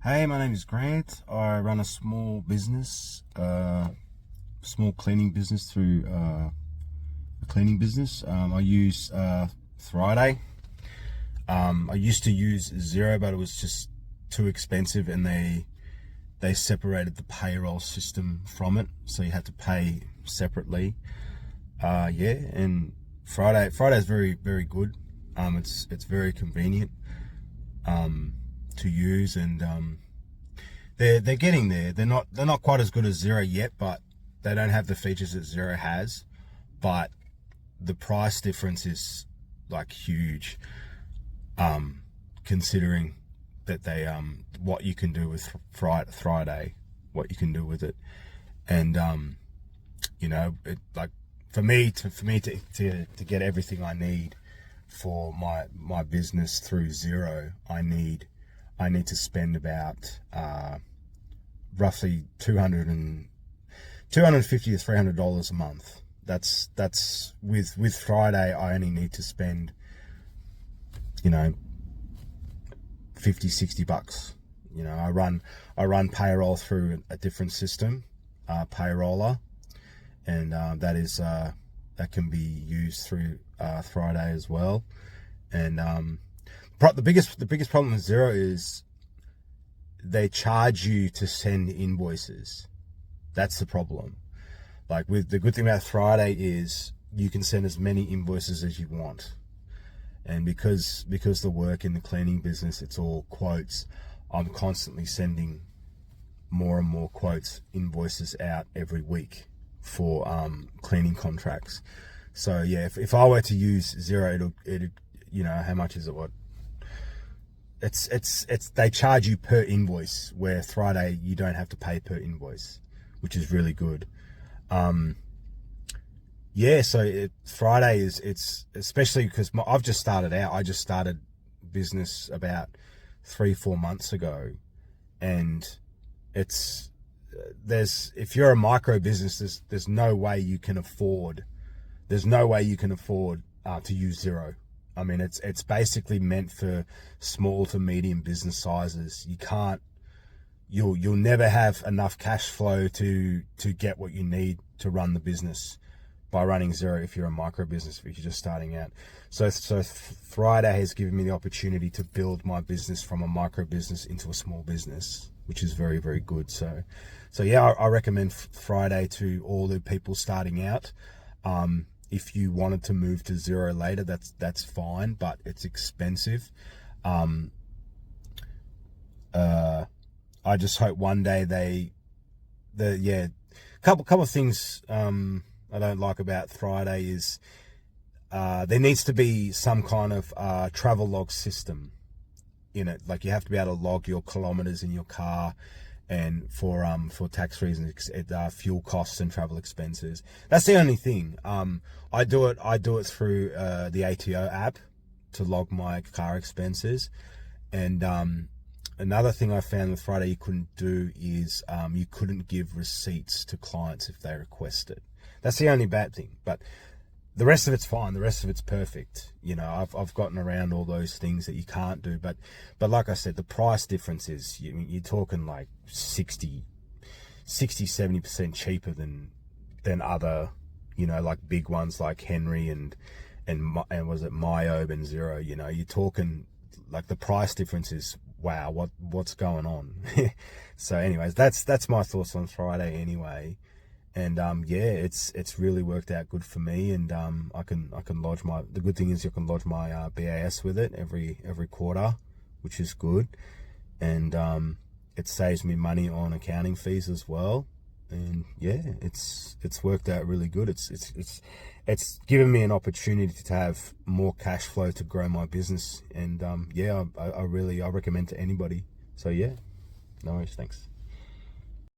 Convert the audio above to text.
Hey, my name is Grant. I run a small business, small cleaning business through a cleaning business. I use Thriday. I used to use Xero, but it was just too expensive, and they separated the payroll system from it, so you had to pay separately. And Thriday is very, very good. It's very convenient to use, and they're getting there. They're not quite as good as Xero yet, but they don't have the features that Xero has. But the price difference is like huge, considering that they what you can do with Thriday, what you can do with it, and like for me to get everything I need for my business through Xero, I need to spend about roughly $250 to $300 a month. That's with Thriday. I only need to spend $50-$60. I run payroll through a different system, payroller, and that can be used through Thriday as well. And the biggest problem with Xero is they charge you to send invoices. That's the problem. Like, with the good thing about Thriday is you can send as many invoices as you want. And because the work in the cleaning business, it's all quotes, I'm constantly sending more and more quotes, invoices out every week for cleaning contracts. So yeah, if I were to use Xero, it'd how much is it? What? It's they charge you per invoice, where Thriday you don't have to pay per invoice, which is really good. Thriday it's especially because I've just started out. I just started business about 3-4 months ago, and if you're a micro business, there's no way you can afford to use Xero. I mean, it's basically meant for small to medium business sizes. You'll never have enough cash flow to get what you need to run the business by running Xero if you're a micro business, if you're just starting out. So Thriday has given me the opportunity to build my business from a micro business into a small business, which is very, very good. So yeah, I recommend Thriday to all the people starting out. If you wanted to move to Xero later, that's fine, but it's expensive. I just hope one day couple of things I don't like about Thriday is there needs to be some kind of travel log system in it. Like, you have to be able to log your kilometers in your car, and for tax reasons, fuel costs and travel expenses. That's the only thing. I do it through the ATO app to log my car expenses. And another thing I found with Thriday you couldn't do is you couldn't give receipts to clients if they request it. That's the only bad thing, but the rest of it's fine. The rest of it's perfect. I've gotten around all those things that you can't do, but like I said, the price difference is, you're talking like 60-70% cheaper than other, like big ones like Henry and was it Myobe and Xero. You're talking like the price difference is, wow, what's going on? So anyways, that's my thoughts on Thriday anyway. And it's really worked out good for me, and I can lodge the good thing is you can lodge my BAS with it every quarter, which is good. And it saves me money on accounting fees as well. And yeah, it's worked out really good. It's given me an opportunity to have more cash flow to grow my business. And I recommend to anybody. So yeah, no worries, thanks.